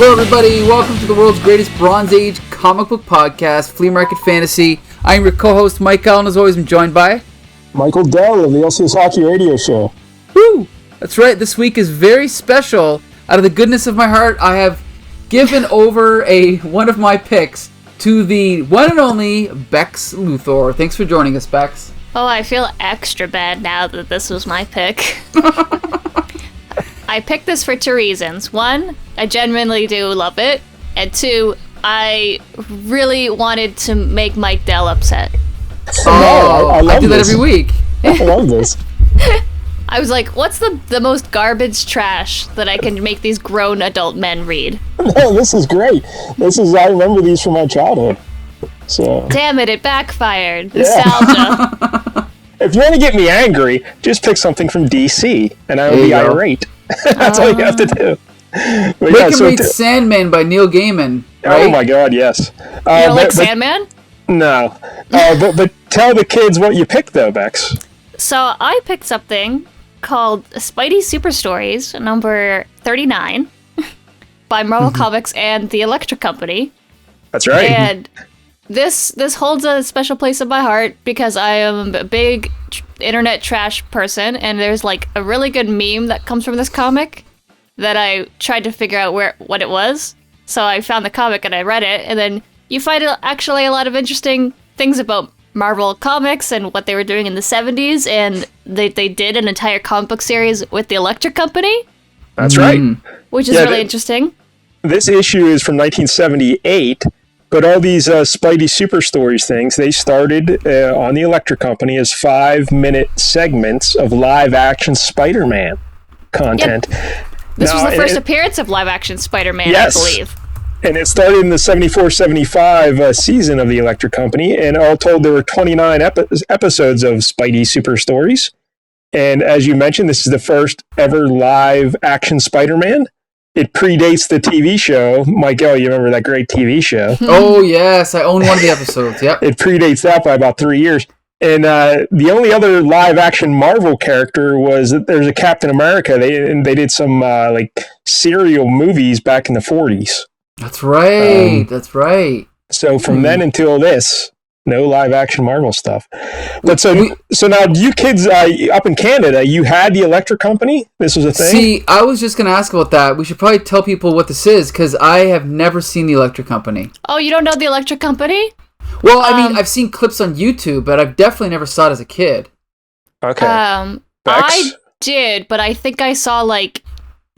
Hello everybody, welcome to the world's greatest Bronze Age comic book podcast, Flea Market Fantasy. I'm your co-host Mike Allen, as always I'm joined by... Michael Dell of the LCS Hockey Radio Show. Woo! That's right, this week is very special. Out of the goodness of my heart, I have given over one of my picks to the one and only Bex Luthor. Thanks for joining us, Bex. Oh, I feel extra bad now that this was my pick. I picked this for two reasons. One, I genuinely do love it. And two, I really wanted to make Mike Dell upset. Oh, I do that every week. I love this. I was like, what's the most garbage trash that I can make these grown adult men read? No, this is great. I remember these from my childhood. So. Damn it backfired. Yeah. Nostalgia. If you want to get me angry, just pick something from DC, and I will be irate. That's all you have to do. But make him read Sandman by Neil Gaiman, right? Oh my god, yes. You don't like Sandman? No. But tell the kids what you picked, though, Bex. So I picked something called Spidey Super Stories, number 39, by Marvel Comics and the Electric Company. That's right. And this holds a special place in my heart because I am a big internet trash person, and there's like a really good meme that comes from this comic that I tried to figure out what it was. So I found the comic and I read it, and then you find actually a lot of interesting things about Marvel Comics and what they were doing in the 70s, and they did an entire comic book series with the Electric Company. That's right. Which is really interesting. This issue is from 1978, but all these Spidey Super Stories things, they started on the Electric Company as 5-minute segments of live-action Spider-Man content. Yep. This was the first appearance of live-action Spider-Man, yes. I believe. And it started in the 74-75 season of the Electric Company, and all told there were 29 episodes of Spidey Super Stories. And as you mentioned, this is the first ever live-action Spider-Man. It predates the TV show. Michael, you remember that great TV show? Oh, yes. I own one of the episodes. Yep. It predates that by about 3 years. And the only other live-action Marvel character was that there's a Captain America. They did some serial movies back in the 40s. That's right. That's right. So from then until this, no live-action Marvel stuff. But so now you kids up in Canada, you had the Electric Company? This was a thing? See, I was just going to ask about that. We should probably tell people what this is, because I have never seen the Electric Company. Oh, you don't know the Electric Company? Well, I mean, I've seen clips on YouTube, but I've definitely never saw it as a kid. Okay. I did, but I think I saw,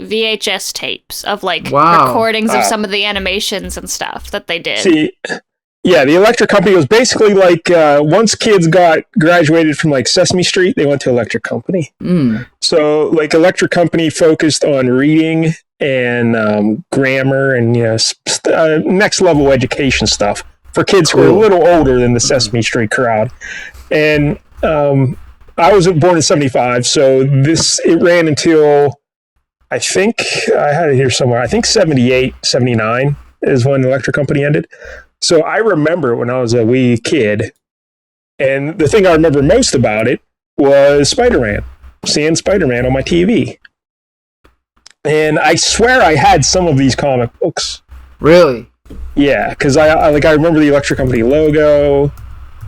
VHS tapes of, recordings of some of the animations and stuff that they did. See... Yeah, the Electric Company was basically once kids graduated from Sesame Street, they went to Electric Company. So Electric Company focused on reading and grammar and next level education stuff for kids who are a little older than the Sesame Street crowd. And I was born in 75, so it ran until I think I had it here somewhere. I think 78, 79 is when Electric Company ended. So I remember when I was a wee kid, and the thing I remember most about it was Spider-Man, seeing Spider-Man on my TV. And I swear I had some of these comic books. Really? Yeah, because I remember the Electric Company logo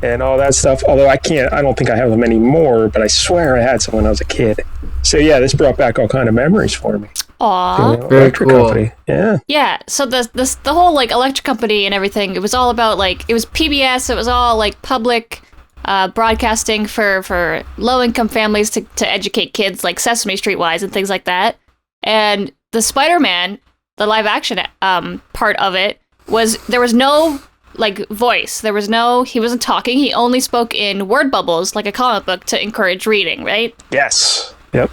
and all that stuff, although I don't think I have them anymore, but I swear I had some when I was a kid. So yeah, this brought back all kind of memories for me. Aww. Very Electric cool. Company. Yeah. Yeah, so the whole Electric Company and everything, it was all about it was PBS, it was all public broadcasting for low-income families to educate kids, Sesame Street wise and things like that. And the Spider-Man, the live action part of it, there was no voice. He wasn't talking, he only spoke in word bubbles like a comic book to encourage reading, right? Yes. Yep.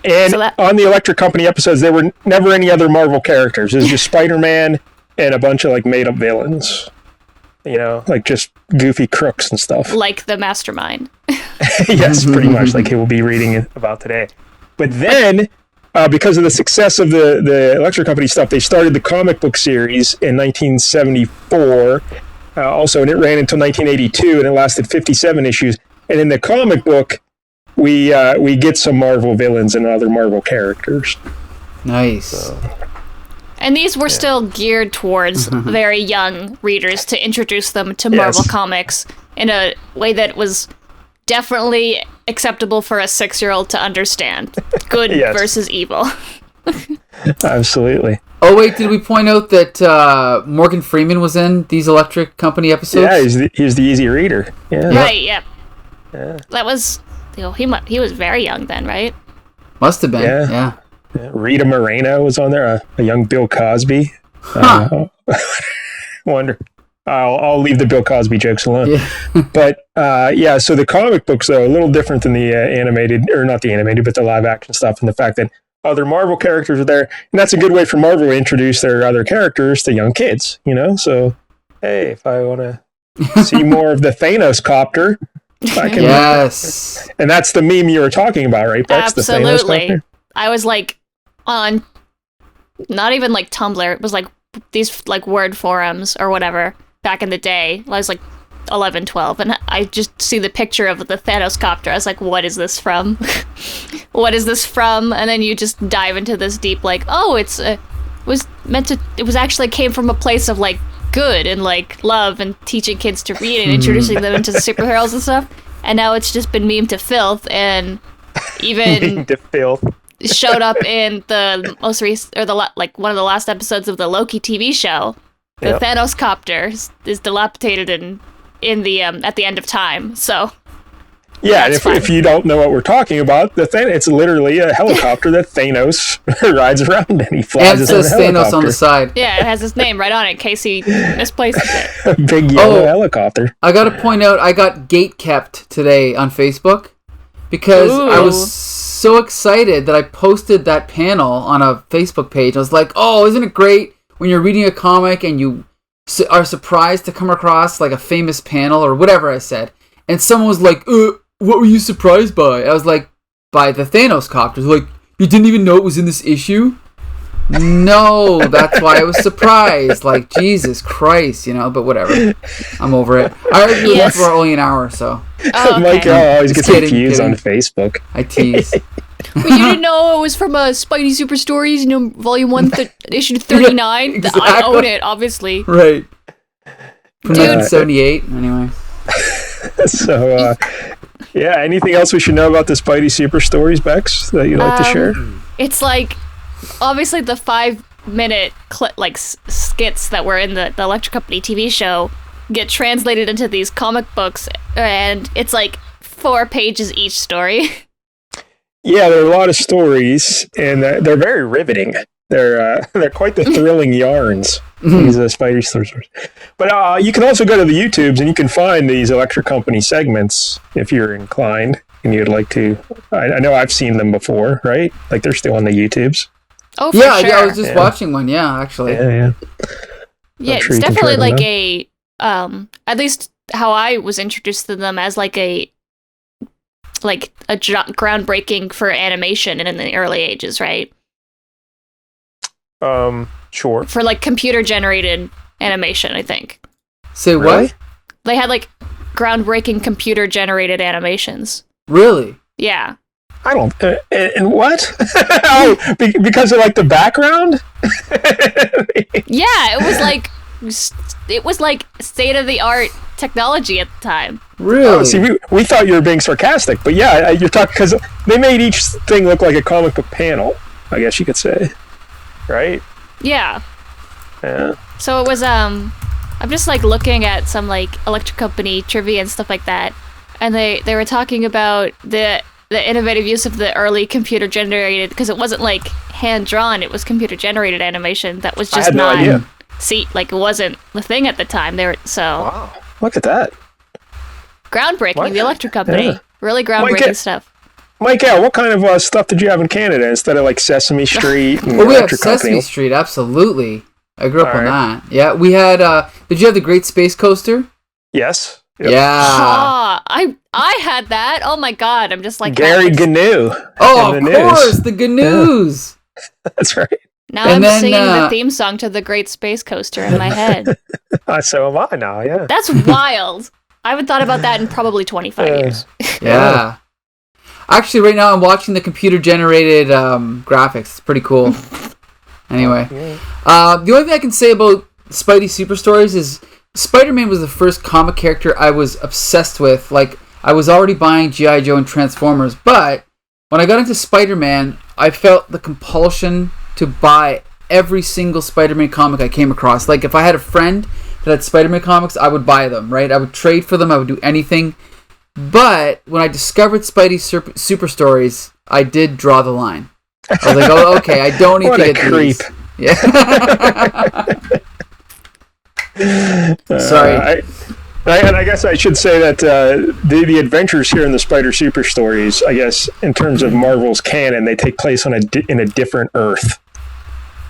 And So on the Electric Company episodes, there were never any other Marvel characters. It was just Spider-Man and a bunch of made-up villains. Just goofy crooks and stuff. Like the Mastermind. Yes, pretty much like we'll be reading about today. But then, because of the success of the Electric Company stuff, they started the comic book series in 1974. And it ran until 1982, and it lasted 57 issues. And in the comic book, we get some Marvel villains and other Marvel characters. Nice. And these were still geared towards very young readers to introduce them to Marvel Comics in a way that was definitely acceptable for a 6-year-old to understand. Good versus evil. Absolutely. Oh, wait, did we point out that Morgan Freeman was in these Electric Company episodes? Yeah, he's the easy reader. Yeah. Right, yeah. That was... he was very young then, right? Must have been, yeah. Rita Moreno was on there, a young Bill Cosby. Wonder. I'll leave the Bill Cosby jokes alone. Yeah. But so the comic books are a little different than the animated, or not the animated, but the live action stuff, and the fact that other Marvel characters are there, and that's a good way for Marvel to introduce their other characters to young kids. So hey, if I want to see more of the Thanos copter, I can. Yes. And that's the meme you were talking about, right? That's absolutely. The Thanos copter. I was like on, not even like Tumblr. It was like these like word forums or whatever back in the day. I was like 11, 12, and I just see the picture of the Thanos copter. I was like, what is this from? What is this from? And then you just dive into this deep, like, oh, it was actually came from a place of like good and like love and teaching kids to read and introducing them into superheroes and stuff. And now it's just been memed to filth, and even to filth. Showed up in the most recent, or like one of the last episodes of the Loki TV show. The Thanos copter is dilapidated in the at the end of time. So yeah, and if you don't know what we're talking about, it's literally a helicopter that Thanos rides around and he flies. And it says Thanos on the side. Yeah, it has his name right on it in case he misplaces it. A big yellow helicopter. I got to point out, I got gate kept today on Facebook because I was so excited that I posted that panel on a Facebook page. I was like, oh, isn't it great when you're reading a comic and you are surprised to come across like a famous panel or whatever I said. And someone was like, what were you surprised by? I was like, by the Thanos copter. Like, you didn't even know it was in this issue? No, that's why I was surprised. Like, Jesus Christ, but whatever. I'm over it. I already left for only an hour, so. Oh, okay. Mike always gets confused on Facebook. I tease. But you didn't know it was from Spidey Super Stories, Volume 1, issue 39? Yeah, exactly. I own it, obviously. Right. From 1978, anyway. So, anything else we should know about the Spidey Super Stories, Bex, that you'd like to share? It's like, obviously the 5-minute skits that were in the Electric Company TV show get translated into these comic books, and it's like 4 pages each story. Yeah, there are a lot of stories, and they're very riveting. They're quite the thrilling yarns, these Spidey stories. But you can also go to the YouTubes, and you can find these Electric Company segments if you're inclined and you'd like to. I know I've seen them before, right? Like, they're still on the YouTubes. Oh, for sure. I was just watching one, actually. Yeah. Yeah, it's definitely like a, at least how I was introduced to them as like a groundbreaking for animation and in the early ages, right? Sure. For like computer generated animation, I think. Say what? They had like groundbreaking computer generated animations. Really? Yeah. I don't. And what? Because of like the background? Yeah, it was like state of the art technology at the time. Really? Oh, see, we thought you were being sarcastic, but yeah, you're talking because they made each thing look like a comic book panel, I guess you could say, right? Yeah. Yeah. So it was I'm just like looking at some like Electric Company trivia and stuff like that, and they were talking about the innovative use of the early computer generated, because it wasn't like hand drawn, it was computer generated animation that was just no idea. See, like it wasn't the thing at the time. Wow, look at that. Groundbreaking, the Electric Company. Really groundbreaking stuff. Mike, what kind of stuff did you have in Canada instead of like Sesame Street and we have Electric Sesame Company? Street, absolutely. I grew up on that. Yeah, we had, did you have the Great Space Coaster? Yes. Yep. Yeah. I had that. Oh my god, I'm just like... Gary Gnu. Oh, of course, the Gnus. Yeah. That's right. Now I'm singing the theme song to the Great Space Coaster in my head. So am I now, yeah. That's wild. I haven't thought about that in probably 25 years. Yeah. Actually, right now I'm watching the computer-generated graphics. It's pretty cool. Anyway, the only thing I can say about Spidey Super Stories is Spider-Man was the first comic character I was obsessed with. Like, I was already buying G.I. Joe and Transformers, but when I got into Spider-Man, I felt the compulsion to buy every single Spider-Man comic I came across. Like, if I had a friend that had Spider-Man comics, I would buy them, right? I would trade for them, I would do anything. But when I discovered Spidey Super Stories, I did draw the line. I was like, oh, okay, I don't need to get creep. these. Yeah. Sorry. And I guess I should say that the adventures here in the Spider Super Stories, I guess, in terms of Marvel's canon, they take place on in a different Earth.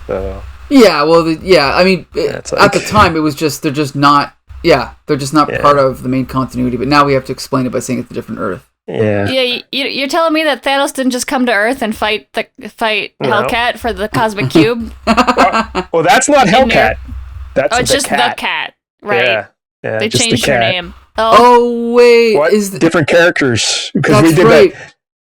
So. Yeah, well, I mean, at the time, it was just, they're just not part of the main continuity, but now we have to explain it by saying it's a different Earth. Yeah. Yeah, you're telling me that Thanos didn't just come to Earth and fight Hellcat for the Cosmic Cube? well, that's not Hellcat. That's it's just the cat, right? Yeah, they just changed the her cat. name. Oh wait, what? Different characters? Because we did right.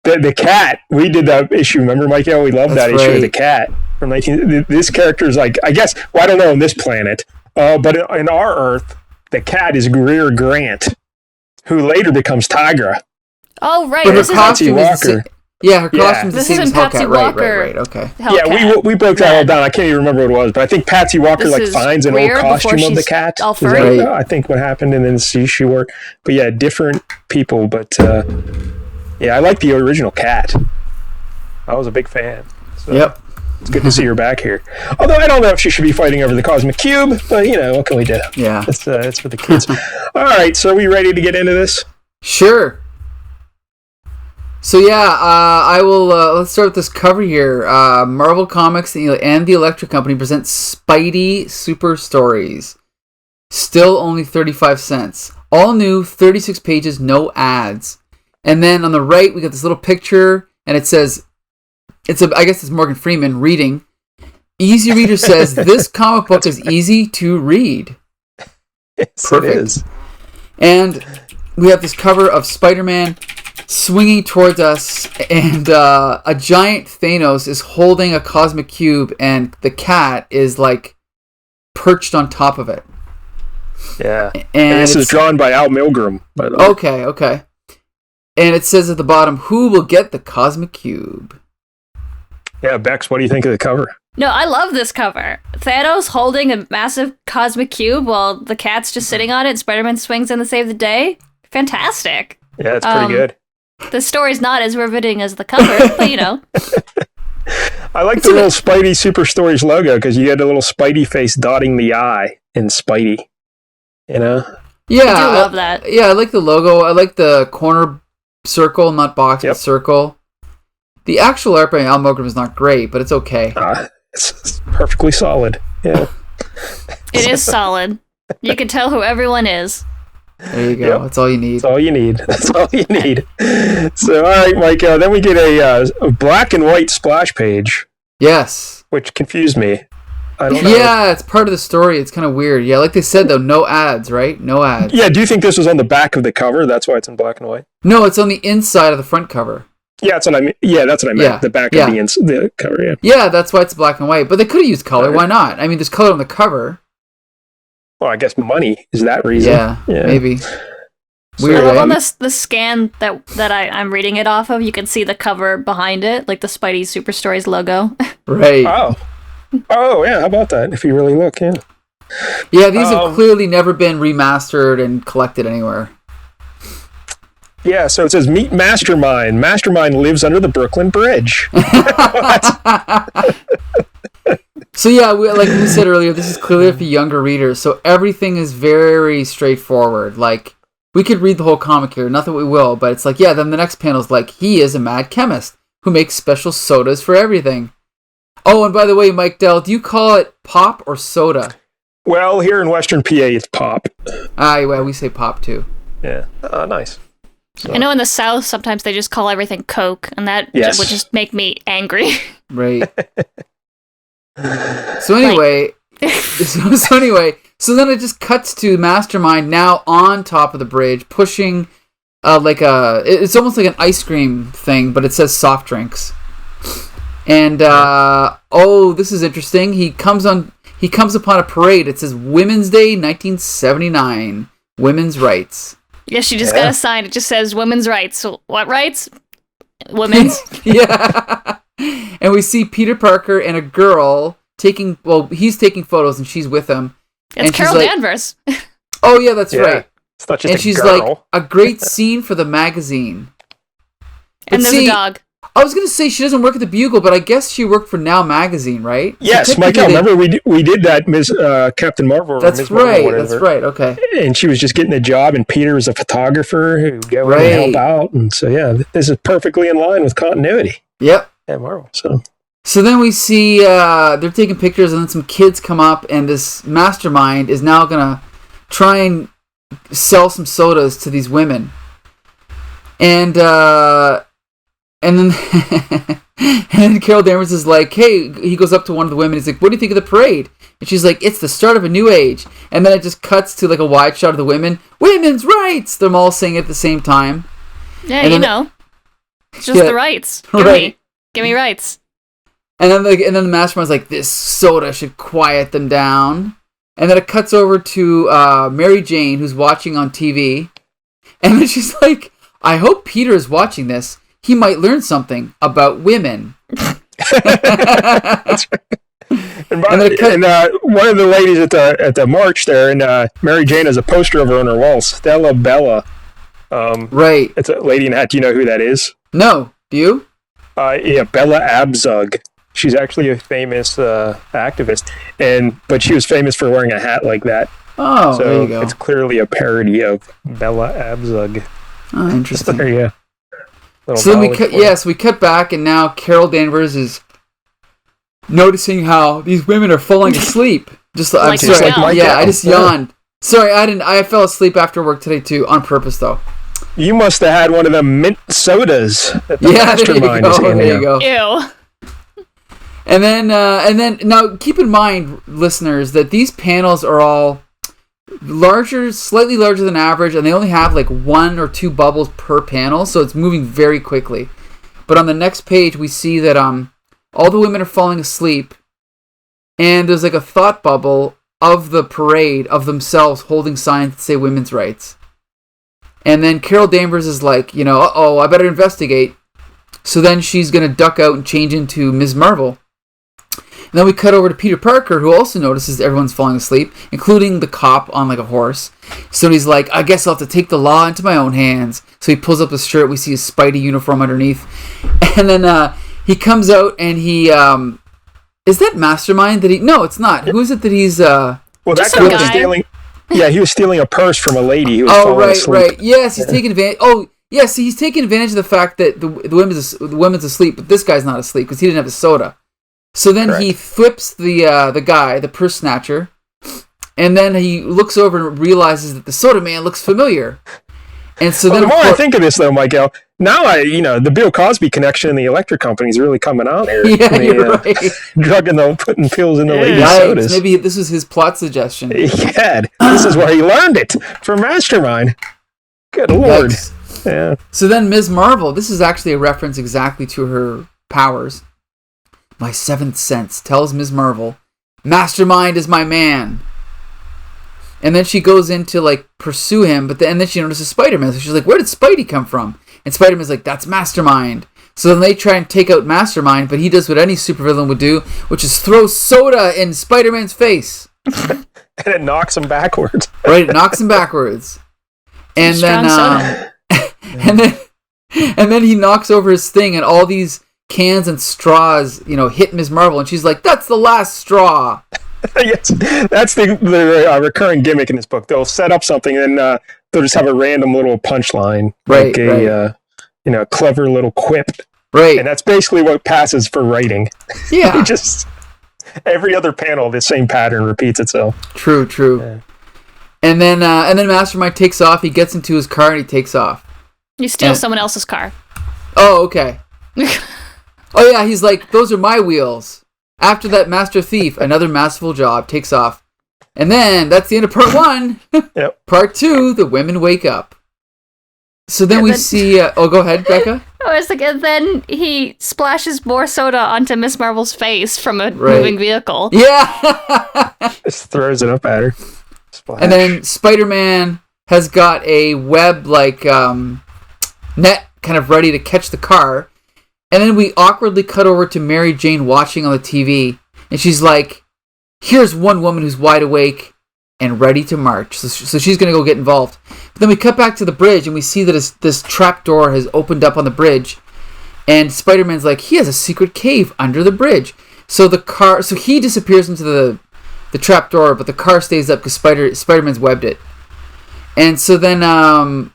the cat. We did that issue. Remember, Michael? We loved that issue of the cat from 19. This character is like, I guess. Well, I don't know on this planet, but in our Earth, the cat is Greer Grant, who later becomes Tigra. Oh right, but this her is costume Walker. Her costume's the this same as isn't Patsy Hellcat. Walker. Right. Okay. Hellcat. Yeah, we broke that all down. I can't even remember what it was, but I think Patsy Walker This finds an old costume of the cat. All Is that, furry. I think what happened, and then she wore. But yeah, different people. But yeah, I like the original cat. I was a big fan. So Yep. It's good to see her back here. Although I don't know if she should be fighting over the Cosmic Cube, but what can we do? Yeah. It's for the kids. All right, so are we ready to get into this? Sure. So I will. Let's start with this cover here. Marvel Comics and the Electric Company present Spidey Super Stories. Still only 35 cents. All new, 36 pages, no ads. And then on the right, we got this little picture, and it says, I guess it's Morgan Freeman reading. Easy Reader says, this comic book is easy to read. Yes, Perfect. It is. And we have this cover of Spider-Man swinging towards us, and a giant Thanos is holding a cosmic cube, and the cat is like perched on top of it. Yeah. And this is drawn by Al Milgrom, by the way. Okay. And it says at the bottom, who will get the cosmic cube? Yeah, Bex, what do you think of the cover? No, I love this cover. Thanos holding a massive cosmic cube while the cat's just sitting on it and Spider-Man swings in to save the day. Fantastic. Yeah, it's pretty good. The story's not as riveting as the cover, but I like the little Spidey Super Stories logo because you get a little Spidey face dotting the eye in Spidey. Yeah. I do love that. Yeah, I like the logo. I like the corner circle, not box, but circle. The actual art by Al Milgrom is not great, but it's okay. It's perfectly solid. Yeah. It is solid. You can tell who everyone is. There you go. That's all you need. That's all you need. So, all right, Mike, then we get a black and white splash page. Yes. Which confused me. I don't know. Yeah, it's part of the story. It's kind of weird. Yeah, like they said, though, no ads, right? No ads. Yeah, do you think this was on the back of the cover? That's why it's in black and white? No, it's on the inside of the front cover. Yeah, that's what I mean. Yeah, that's what I meant. Yeah. The back of the cover, yeah. Yeah, that's why it's black and white. But they could have used color. Why not? I mean, there's color on the cover. Well, I guess money is that reason. Yeah. Maybe. Weird. So on the scan that I'm reading it off of, you can see the cover behind it, like the Spidey Super Stories logo. Right. Oh, yeah, how about that? If you really look, yeah. Yeah, these have clearly never been remastered and collected anywhere. Yeah, so it says, meet Mastermind. Mastermind lives under the Brooklyn Bridge. So yeah, like we said earlier, this is clearly for younger readers, so everything is very straightforward. Like, we could read the whole comic here, not that we will, but it's like, then the next panel is like, he is a mad chemist who makes special sodas for everything. Oh, and by the way, Mike Dell, do you call it pop or soda? Well, here in Western PA, it's pop. Well, we say pop too. Yeah, nice. So. I know in the South, sometimes they just call everything Coke, and that would just make me angry. Right. So anyway, so then it just cuts to Mastermind now on top of the bridge, pushing it's almost like an ice cream thing, but it says soft drinks. And this is interesting. He comes upon a parade. It says Women's Day 1979. Women's rights. Yeah, she just got a sign. It just says women's rights. So what rights? Women's. Yeah. And we see Peter Parker and a girl he's taking photos and she's with him. It's Carol Danvers. Oh yeah, that's right. It's not just and she's girl. like, a great scene for the magazine. And there's a dog. I was going to say she doesn't work at the Bugle, but I guess she worked for Now Magazine, right? Yes, Michael, remember we did that, Ms. Captain Marvel. Or That's Ms. right, Marvel, that's right, okay. And she was just getting a job, and Peter was a photographer who go in and help out. And so, this is perfectly in line with continuity. Yep. At Marvel, So then we see they're taking pictures, and then some kids come up, and this Mastermind is now going to try and sell some sodas to these women. And then and then Carol Danvers is like, hey, he goes up to one of the women. He's like, what do you think of the parade? And she's like, it's the start of a new age. And then it just cuts to like a wide shot of the women. Women's rights! They're all saying it at the same time. Yeah, it's just the rights. Give me rights. And then the Mastermind's like, this soda should quiet them down. And then it cuts over to Mary Jane, who's watching on TV. And then she's like, I hope Peter is watching this. He might learn something about women. That's right. And one of the ladies at the march there, and Mary Jane has a poster of her on her wall, Stella Bella. Right. It's a lady in a hat. Do you know who that is? No. Do you? Bella Abzug. She's actually a famous activist, but she was famous for wearing a hat like that. Oh, so there you go. It's clearly a parody of Bella Abzug. Oh, interesting. There you go. So then we cut back, and now Carol Danvers is noticing how these women are falling asleep. I'm sorry. I just yawned. Sorry, I fell asleep after work today too, on purpose though. You must have had one of the mint sodas that the Mastermind is handing there you go. Ew. And then now keep in mind, listeners, that these panels are all slightly larger than average, and they only have like 1 or 2 bubbles per panel, so it's moving very quickly. But on the next page, we see that all the women are falling asleep, and there's like a thought bubble of the parade of themselves holding signs that say women's rights. And then Carol Danvers is like, I better investigate. So then she's going to duck out and change into Ms. Marvel. And then we cut over to Peter Parker, who also notices everyone's falling asleep, including the cop on like a horse. So he's like, I guess I'll have to take the law into my own hands. So he pulls up his shirt. We see his Spidey uniform underneath. And then he comes out and he... is that Mastermind that he... No, it's not. Who is it that he's... Well, that guy was stealing... Yeah, he was stealing a purse from a lady who was falling asleep. Right. Yes, he's taking advantage... Oh, yes, he's taking advantage of the fact that the women's asleep, but this guy's not asleep because he didn't have the soda. So then he flips the guy, the purse snatcher, and then he looks over and realizes that the soda man looks familiar. And so then the more I think of this, though, Michael, now the Bill Cosby connection in the electric company is really coming out here. Yeah, you're right. Putting pills in the ladies' sodas. Maybe this was his plot suggestion. Yeah, this is where he learned it from Mastermind. Good Lord. Yeah. So then Ms. Marvel, this is actually a reference exactly to her powers. My seventh sense tells Ms. Marvel, Mastermind is my man. And then she goes in to like pursue him, and then she notices Spider-Man. So she's like, where did Spidey come from? And Spider-Man's like, that's Mastermind. So then they try and take out Mastermind, but he does what any supervillain would do, which is throw soda in Spider-Man's face. And it knocks him backwards. Right, it knocks him backwards. And then and then he knocks over his thing, and all these cans and straws, hit Ms. Marvel, and she's like, that's the last straw. Yes, that's the recurring gimmick in this book. They'll set up something, and then they'll just have a random little punchline, right, a clever little quip, right? And that's basically what passes for writing. Yeah, just every other panel, the same pattern repeats itself. True. Yeah. And then Mastermind takes off. He gets into his car and he takes off. You steal someone else's car. Oh, okay. Oh yeah, he's like, those are my wheels. After that master thief, another masterful job takes off. And then, that's the end of part 1. Yep. Part 2, the women wake up. So then see... go ahead, Becca. I was like, and then he splashes more soda onto Miss Marvel's face from a moving vehicle. Yeah! Just throws it up at her. Splash. And then Spider-Man has got a web, net kind of ready to catch the car. And then we awkwardly cut over to Mary Jane watching on the TV. And she's like, here's one woman who's wide awake and ready to march. So she's going to go get involved. But then we cut back to the bridge and we see that this trap door has opened up on the bridge. And Spider-Man's like, he has a secret cave under the bridge. So he disappears into the trap door, but the car stays up because Spider-Man's webbed it. And so then on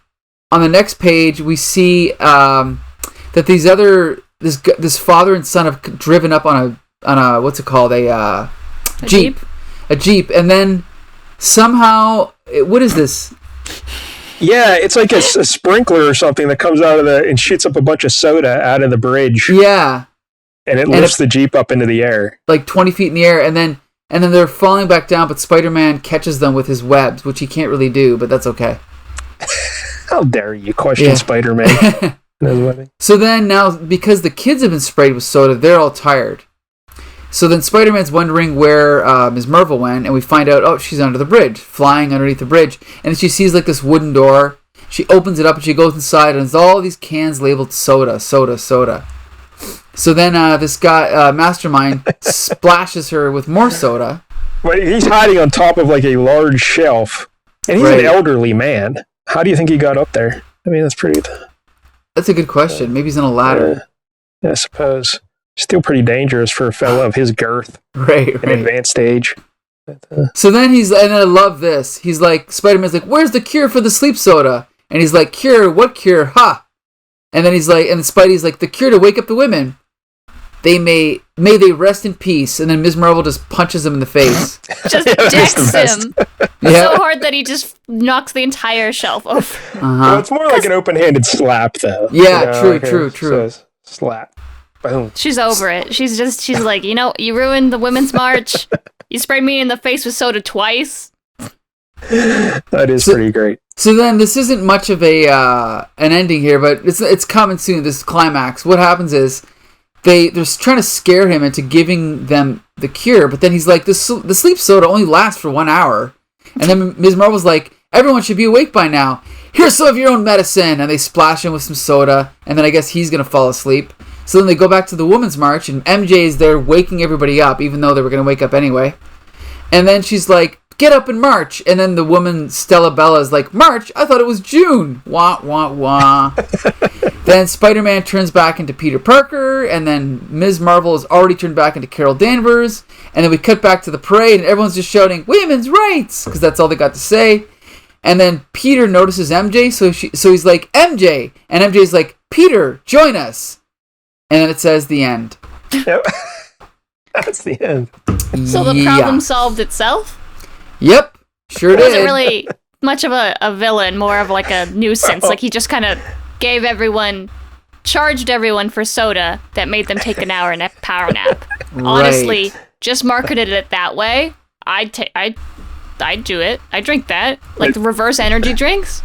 the next page, we see that this father and son have driven up on a what's it called, a Jeep. A Jeep. And then somehow, what is this? Yeah, it's like a sprinkler or something that comes out of and shoots up a bunch of soda out of the bridge. Yeah. And it lifts the Jeep up into the air. Like 20 feet in the air, and then they're falling back down, but Spider-Man catches them with his webs, which he can't really do, but that's okay. How dare you question Spider-Man? So then now, because the kids have been sprayed with soda, they're all tired. So then Spider-Man's wondering where Ms. Marvel went, and we find out, she's under the bridge, flying underneath the bridge. And then she sees this wooden door. She opens it up, and she goes inside, and there's all these cans labeled soda. So then this guy, Mastermind, splashes her with more soda. But he's hiding on top of a large shelf, and he's an elderly man. How do you think he got up there? I mean, that's a good question. Maybe he's on a ladder. I suppose. Still pretty dangerous for a fella of his girth. Right. And advanced age. So then and I love this. He's like, Spider-Man's like, where's the cure for the sleep soda? And he's like, cure? What cure? Ha! And then he's like, and Spidey's like, the cure to wake up the women. May they rest in peace. And then Ms. Marvel just punches him in the face. Just decks him. So hard that he just knocks the entire shelf over. Well, it's more like an open-handed slap, though. Yeah, true. So slap. Boom. She's over it. She's like, you ruined the women's march. You sprayed me in the face with soda twice. That is pretty great. So then this isn't much of an ending here, but it's coming soon, this climax. What happens is they're trying to scare him into giving them the cure, but then he's like, the sleep soda only lasts for 1 hour. And then Ms. Marvel's like, everyone should be awake by now. Here's some of your own medicine. And they splash him with some soda, and then I guess he's going to fall asleep. So then they go back to the Women's March, and MJ is there waking everybody up, even though they were going to wake up anyway. And then she's like, get up and march. And then the woman, Stella Bella, is like, March? I thought it was June. Wah, wah, wah. Then Spider-Man turns back into Peter Parker, and then Ms. Marvel has already turned back into Carol Danvers. And then we cut back to the parade, and everyone's just shouting, women's rights! Because that's all they got to say. And then Peter notices MJ, so he's like, MJ! And MJ's like, Peter, join us! And then it says the end. Yep. That's the end. So the problem solved itself? Yep. Sure did. It wasn't really much of a villain, more of a nuisance. He just kind of charged everyone for soda that made them take an hour power nap. Right. Honestly, just marketed it that way. I'd do it. I drink that. The reverse energy drinks.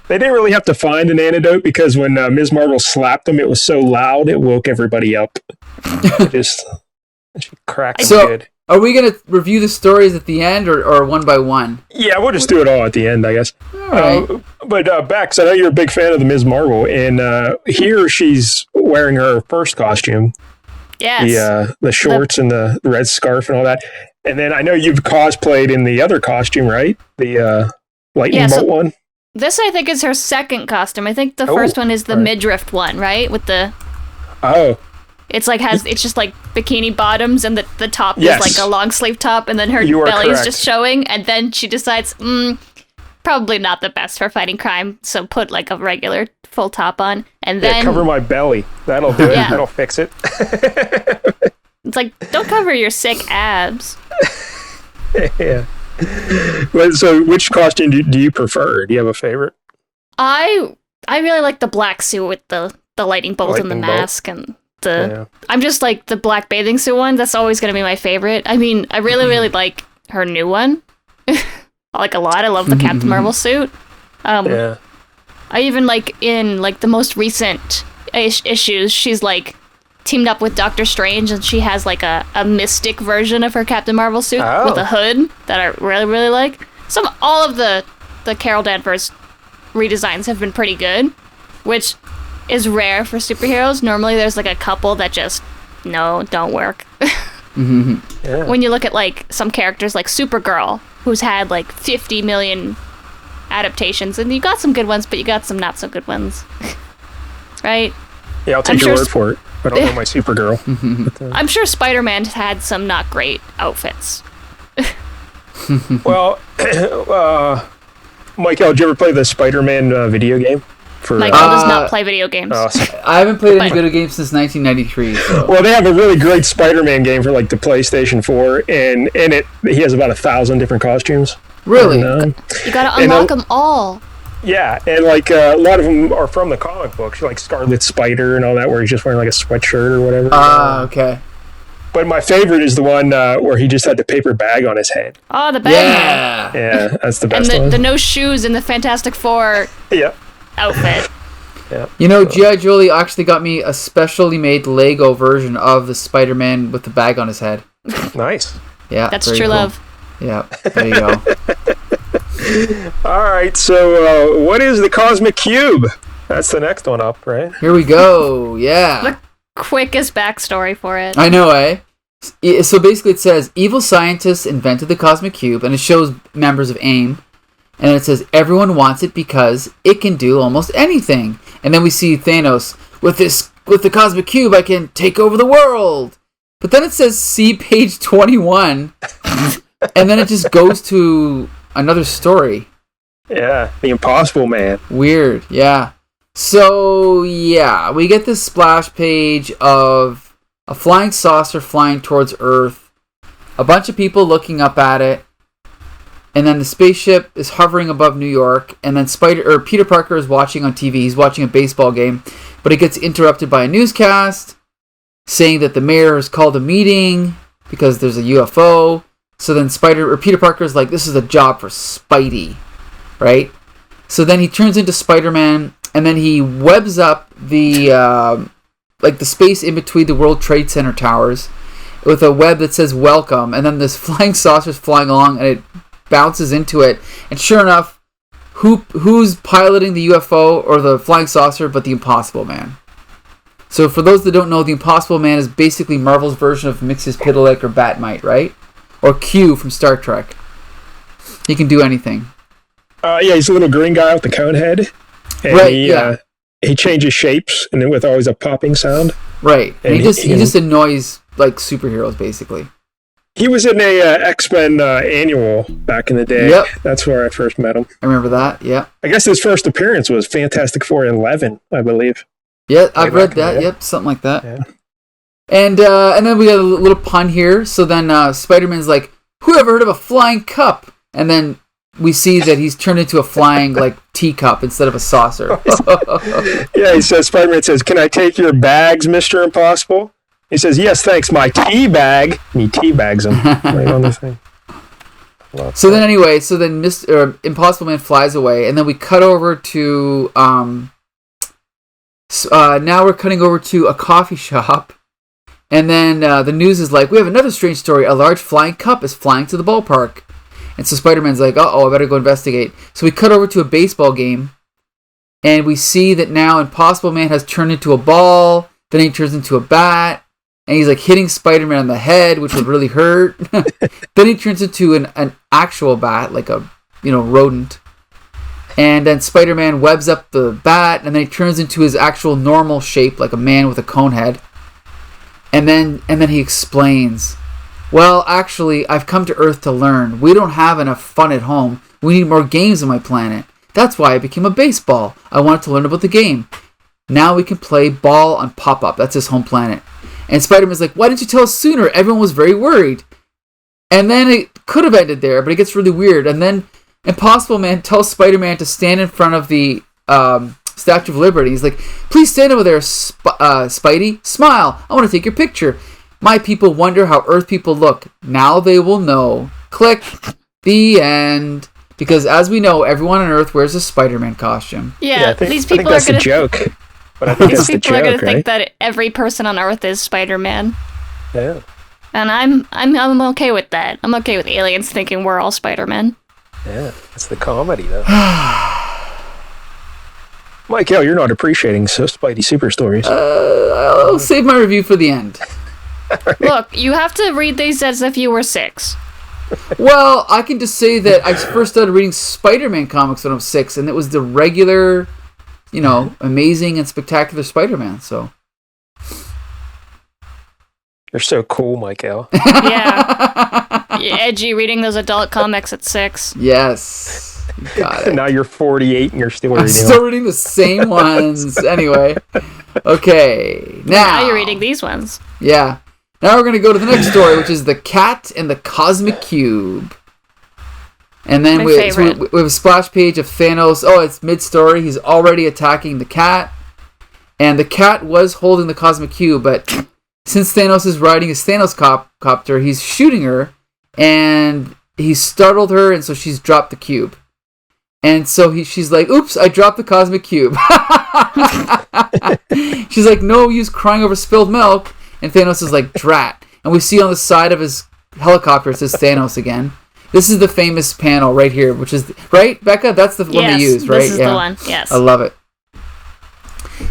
They didn't really have to find an antidote because when Ms. Marvel slapped them, it was so loud it woke everybody up. She cracked them good. Are we going to review the stories at the end or one by one? Yeah, we'll just do it all at the end, I guess. All right. But Bex, I know you're a big fan of the Ms. Marvel, and here she's wearing her first costume. Yes. The shorts and the red scarf and all that. And then I know you've cosplayed in the other costume, right? The lightning bolt one? This, I think, is her second costume. I think the first one is the midriff one, right? With the... Oh. It's it's just bikini bottoms, and the top is a long sleeve top, and then her belly is just showing, and then she decides, probably not the best for fighting crime, so put a regular full top on, and then... cover my belly. That'll do it. That'll fix it. It's don't cover your sick abs. Yeah. Well, so which costume do you prefer? Do you have a favorite? I really like the black suit with the lightning bolt and the mask and I'm just the black bathing suit one. That's always going to be my favorite. I mean, I really like her new one. I like a lot. I love the Captain Marvel suit. I even like in like the most recent issues, she's like teamed up with Doctor Strange, and she has like a mystic version of her Captain Marvel suit with a hood that I really, really like. All of the Carol Danvers redesigns have been pretty good, which is rare for superheroes. Normally there's like a couple that just don't work. Yeah. When you look at like some characters like Supergirl, who's had like 50 million adaptations, and you got some good ones, but you got some not so good ones. Right? Yeah, I'll take your word for it. I don't know my Supergirl. But, I'm sure Spider-Man had some not great outfits. well, Michael, did you ever play the Spider-Man video game? Michael does not play video games. I haven't played any video games since 1993. So. Well, they have a really great Spider-Man game for like the PlayStation 4, and in it he has about 1,000 different costumes. Really? You gotta unlock them all. Yeah, and like a lot of them are from the comic books, like Scarlet Spider and all that, where he's just wearing like a sweatshirt or whatever. Okay. But my favorite is the one where he just had the paper bag on his head. Oh, the bag. Yeah, that's the best one. And the no shoes in the Fantastic Four outfit. Yeah. You know, G.I. Jolie actually got me a specially made Lego version of the Spider-Man with the bag on his head. Nice. Yeah, that's true love. Yeah, there you go. All right, so what is the Cosmic Cube? That's the next one up, right? Here we go. Yeah. The quickest backstory for it. I know, eh? So basically it says, evil scientists invented the Cosmic Cube, and it shows members of AIM, and it says, everyone wants it because it can do almost anything. And then we see Thanos, with the Cosmic Cube, I can take over the world. But then it says, see page 21, and then it just goes to another story. Yeah, the Impossible Man. Weird, yeah. So, yeah, we get this splash page of a flying saucer flying towards Earth, a bunch of people looking up at it, and then the spaceship is hovering above New York, and then Peter Parker is watching on TV. He's watching a baseball game, but it gets interrupted by a newscast saying that the mayor has called a meeting because there's a UFO. So then Peter Parker is like, this is a job for Spidey, right? So then he turns into Spider-Man, and then he webs up the the space in between the World Trade Center towers with a web that says welcome, and then this flying saucer's flying along, and it bounces into it, and sure enough, who's piloting the UFO or the flying saucer but the Impossible Man? So for those that don't know, the Impossible Man is basically Marvel's version of Mxyzptlk or Batmite, right? Or Q from Star Trek. He can do anything. Yeah, he's a little green guy with the cone head. And right, he changes shapes, and then with always a popping sound. Right, and he just annoys like superheroes, basically. He was in a X-Men annual back in the day. Yep. That's where I first met him. I remember that, yeah. I guess his first appearance was Fantastic Four 11, I believe. Yeah, I've read that, yep, something like that. Yeah. And then we got a little pun here. So then Spider-Man's like, who ever heard of a flying cup? And then we see that he's turned into a flying like teacup instead of a saucer. Yeah, Spider-Man says, can I take your bags, Mr. Impossible? He says, yes, thanks, my tea bag. And he tea bags him right on the thing. So then Mr. Impossible Man flies away, and then we cut over to now we're cutting over to a coffee shop. And then the news is like, we have another strange story. A large flying cup is flying to the ballpark. And so Spider-Man's like, uh-oh, I better go investigate. So we cut over to a baseball game. And we see that now Impossible Man has turned into a ball. Then he turns into a bat. And he's like hitting Spider-Man on the head, which would really hurt. Then he turns into an actual bat, like a rodent. And then Spider-Man webs up the bat. And then he turns into his actual normal shape, like a man with a cone head. And then he explains, well, actually, I've come to Earth to learn. We don't have enough fun at home. We need more games on my planet. That's why I became a baseball. I wanted to learn about the game. Now we can play ball on Pop-Up. That's his home planet. And Spider-Man's like, why didn't you tell us sooner? Everyone was very worried. And then it could have ended there, but it gets really weird. And then Impossible Man tells Spider-Man to stand in front of the Statue of Liberty. He's like, please stand over there, Spidey. Smile. I want to take your picture. My people wonder how Earth people look. Now they will know. Click. The end. because as we know, everyone on Earth wears a Spider-Man costume. Yeah, these people I think that's are the joke. But I think these that's the people are joke, gonna think that every person on Earth is Spider-Man. Yeah. And I'm okay with that. I'm okay with aliens thinking we're all Spider-Man. Yeah, that's the comedy, though. Michael, you're not appreciating Spidey super stories. I'll save my review for the end. Look, you have to read these as if you were 6. Well, I can just say that I first started reading Spider-Man comics when I was 6, and it was the regular, amazing and spectacular Spider-Man, so... You're so cool, Michael. Yeah. You're edgy reading those adult comics at 6. Yes. You got it. Now you're 48 and you're still reading I'm still reading the same ones. Anyway. Okay. Now you're reading these ones. Yeah. Now we're going to go to the next story, which is The Cat and the Cosmic Cube. And then we have a splash page of Thanos. Oh, it's mid-story. He's already attacking the cat. And the cat was holding the Cosmic Cube, but... Since Thanos is riding his Thanos copter, he's shooting her, and he startled her, and so she's dropped the cube. And so she's like, oops, I dropped the Cosmic Cube. She's like, no use crying over spilled milk. And Thanos is like, drat. And we see on the side of his helicopter, it says Thanos again. This is the famous panel right here, which is, right, Becca? That's the one they use, right? This is the one, yes. I love it.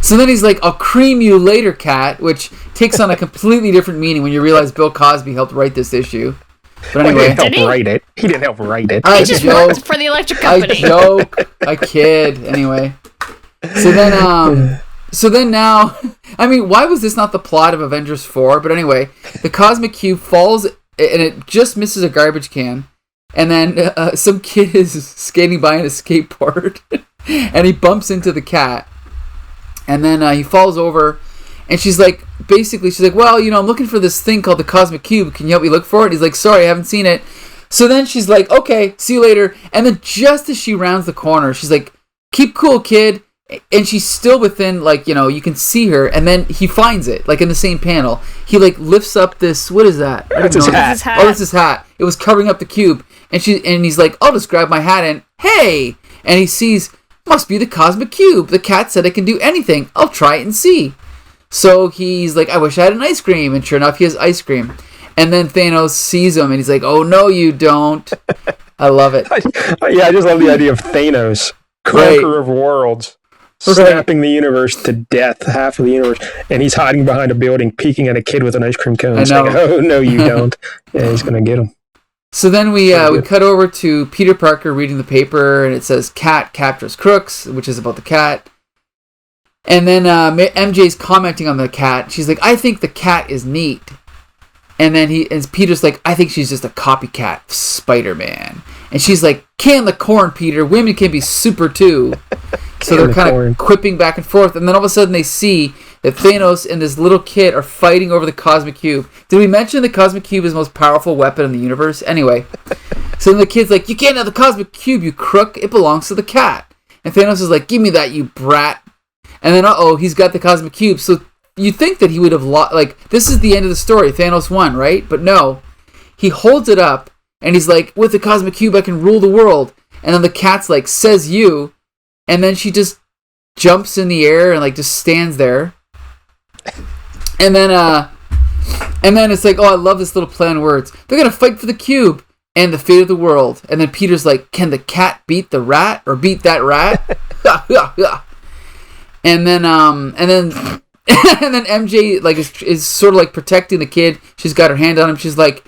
So then he's like, I'll cream you later, cat, which takes on a completely different meaning when you realize Bill Cosby helped write this issue. But anyway. He didn't help write it. He didn't help write it. He just worked for the electric company. I joke. I kid. Anyway. So then now, I mean, why was this not the plot of Avengers 4? But anyway, the Cosmic Cube falls and it just misses a garbage can. And then some kid is skating by on a skateboard and he bumps into the cat. And then he falls over, and she's like, well, I'm looking for this thing called the Cosmic Cube. Can you help me look for it? He's like, sorry, I haven't seen it. So then she's like, okay, see you later. And then just as she rounds the corner, she's like, keep cool, kid. And she's still within, you can see her. And then he finds it, in the same panel. He, lifts up this, what is that? That's his hat. Oh, that's his hat. It was covering up the cube. And he's like, I'll just grab my hat and, hey! And he sees... Must be the Cosmic Cube. The cat said it can do anything. I'll try it and see. So he's like, I wish I had an ice cream. And sure enough, he has ice cream. And then Thanos sees him and he's like, oh, no, you don't. I love it. I just love the idea of Thanos, conqueror of worlds, snapping the universe to death, half of the universe. And he's hiding behind a building, peeking at a kid with an ice cream cone. Saying, oh, no, you don't. Yeah, he's going to get him. So then we cut over to Peter Parker reading the paper, and it says "Cat captures crooks," which is about the cat. And then MJ's commenting on the cat. She's like, "I think the cat is neat." And then Peter's like, "I think she's just a copycat of Spider-Man." And she's like, "Can the corn, Peter. Women can be super too." So they're kind of quipping back and forth, and then all of a sudden they see that Thanos and this little kid are fighting over the Cosmic Cube. Did we mention the Cosmic Cube is the most powerful weapon in the universe? Anyway, so then the kid's like, you can't have the Cosmic Cube, you crook. It belongs to the cat. And Thanos is like, give me that, you brat. And then, he's got the Cosmic Cube. So you think that he would have lost, this is the end of the story. Thanos won, right? But no. He holds it up, and he's like, with the Cosmic Cube, I can rule the world. And then the cat's like, says you. And then she just jumps in the air and just stands there. And then it's like, oh, I love this little play on words. They're gonna fight for the cube and the fate of the world. And then Peter's like, can the cat beat the rat or beat that rat? and then MJ is sort of protecting the kid. She's got her hand on him. She's like,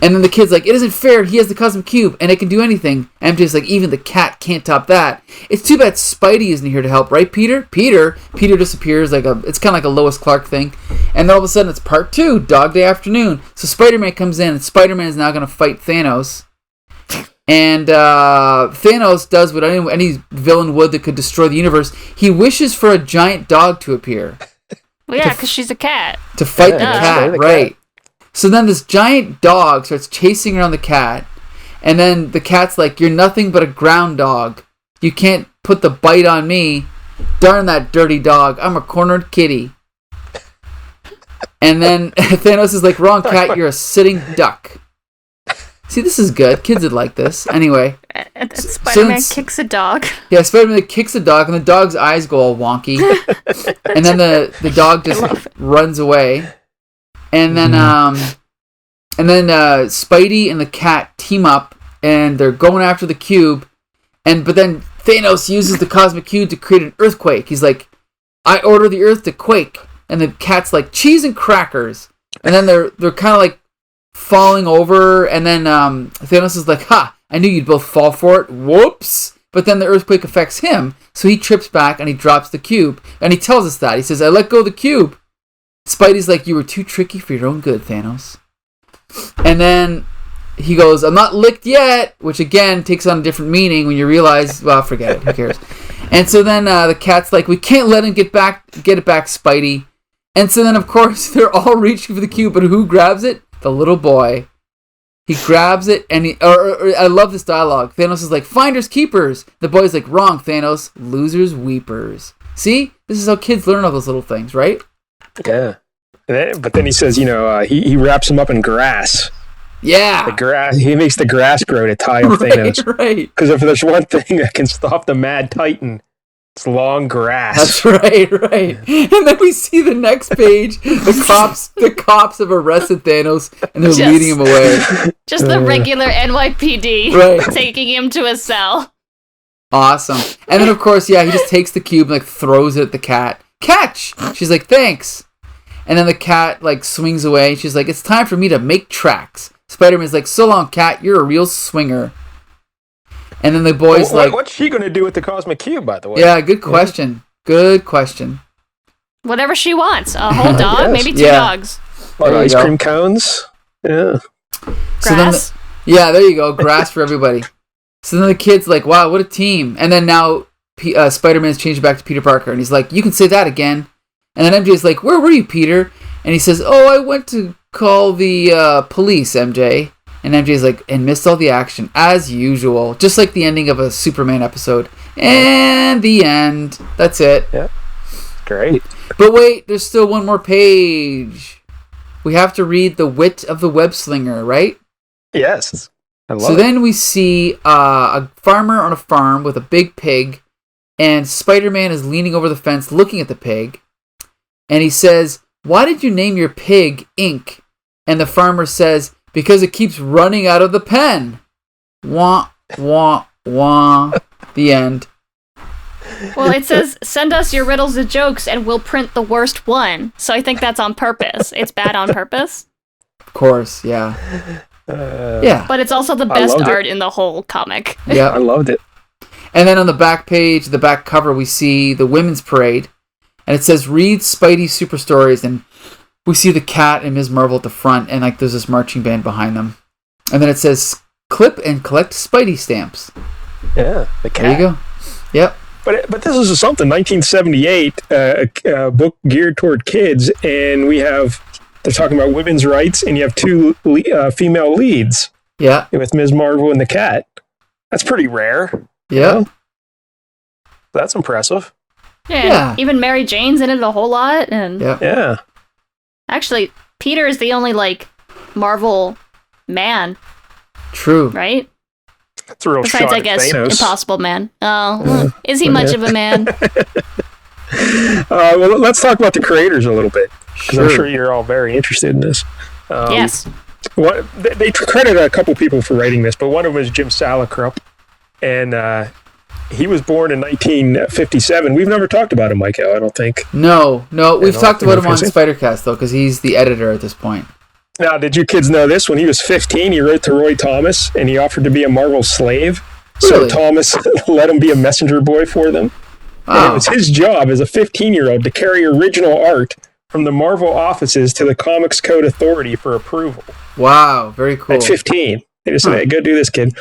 and then the kid's like, it isn't fair. He has the Cosmic Cube and it can do anything. MJ's like, even the cat can't top that. It's too bad Spidey isn't here to help, right, Peter? Peter disappears it's kind of like a Lois Clark thing. And then all of a sudden it's part 2, Dog Day Afternoon. So Spider-Man comes in and Spider-Man is now going to fight Thanos. And Thanos does what any villain would that could destroy the universe. He wishes for a giant dog to appear. Well, yeah, because she's a cat. To fight the cat, right. So then this giant dog starts chasing around the cat, and then the cat's like, you're nothing but a ground dog. You can't put the bite on me. Darn that dirty dog. I'm a cornered kitty. And then Thanos is like, wrong cat, you're a sitting duck. See, this is good. Kids would like this. Anyway. And Spider-Man kicks a dog. Yeah, Spider-Man kicks a dog, and the dog's eyes go all wonky. And then the dog just runs away. And then Spidey and the cat team up, and they're going after the cube. But then Thanos uses the cosmic cube to create an earthquake. He's like, I order the earth to quake. And the cat's like, cheese and crackers. And then they're kind of like falling over. And then Thanos is like, ha, I knew you'd both fall for it. Whoops. But then the earthquake affects him. So he trips back and he drops the cube. And he tells us that. He says, I let go of the cube. Spidey's like, you were too tricky for your own good, Thanos. And then he goes, I'm not licked yet. Which again takes on a different meaning when you realize, well, forget it. Who cares? And so then the cat's like, we can't let him get it back, Spidey. And so then, of course, they're all reaching for the cube, but who grabs it? The little boy. He grabs it, and I love this dialogue. Thanos is like, finders keepers. The boy's like, wrong, Thanos. Losers weepers. See? This is how kids learn all those little things, right? Yeah. But then he says, he wraps him up in grass. Yeah. The grass. He makes the grass grow to tie up Thanos. Right. Because if there's one thing that can stop the Mad Titan, it's long grass. That's right. And then we see the next page. The cops have arrested Thanos and they're leading him away. Just the regular NYPD taking him to a cell. Awesome. And then of course, he just takes the cube and like throws it at the cat. Catch! She's like, thanks. And then the cat like swings away. She's like, it's time for me to make tracks. Spider-Man's like, so long, cat. You're a real swinger. And then the boy's like... What's she going to do with the Cosmic Cube, by the way? Yeah, good question. Good question. Whatever she wants. A whole dog, maybe two dogs. Ice cream cones. Yeah. Grass? There you go. Grass for everybody. So then the kid's like, wow, what a team. And then now Spider-Man's changed back to Peter Parker. And he's like, you can say that again. And then MJ's like, where were you, Peter? And he says, I went to call the police, MJ. And MJ's like, and missed all the action, as usual. Just like the ending of a Superman episode. And the end. That's it. Yeah. Great. But wait, there's still one more page. We have to read The Wit of the Web Slinger, right? Yes. I love it. So then we see a farmer on a farm with a big pig. And Spider-Man is leaning over the fence looking at the pig. And he says, why did you name your pig Ink? And the farmer says, because it keeps running out of the pen. Wah, wah, wah. The end. Well, it says, send us your riddles and jokes and we'll print the worst one. So I think that's on purpose. It's bad on purpose. Of course, yeah. Yeah. But it's also the best art in the whole comic. Yeah, I loved it. And then on the back page, the back cover, we see the women's parade. And it says, read Spidey Super Stories. And we see the cat and Ms. Marvel at the front, and like there's this marching band behind them. And then it says, clip and collect Spidey stamps. Yeah, the cat. There you go. Yep. But this is something, 1978, a book geared toward kids, and they're talking about women's rights, and you have two female leads. Yeah. With Ms. Marvel and the cat. That's pretty rare. Yeah. That's impressive. Yeah. Even Mary Jane's in it a whole lot. And yeah. Actually, Peter is the only, Marvel man. True. Right? That's a real Besides, shot I guess, Thanos. Impossible Man. Oh, is he much of a man? Well, let's talk about the creators a little bit. Because I'm sure you're all very interested in this. Yes. They credit a couple people for writing this, but one of them is Jim Salakrup. And he was born in 1957. We've never talked about him, Michael, I don't think. No. We've talked about him on Spider-Cast, though, because he's the editor at this point. Now, did you kids know this? When he was 15, he wrote to Roy Thomas, and he offered to be a Marvel slave. Really? So Thomas let him be a messenger boy for them. Oh. And it was his job as a 15-year-old to carry original art from the Marvel offices to the Comics Code Authority for approval. Wow, very cool. At 15. They just said, hey, go do this, kid.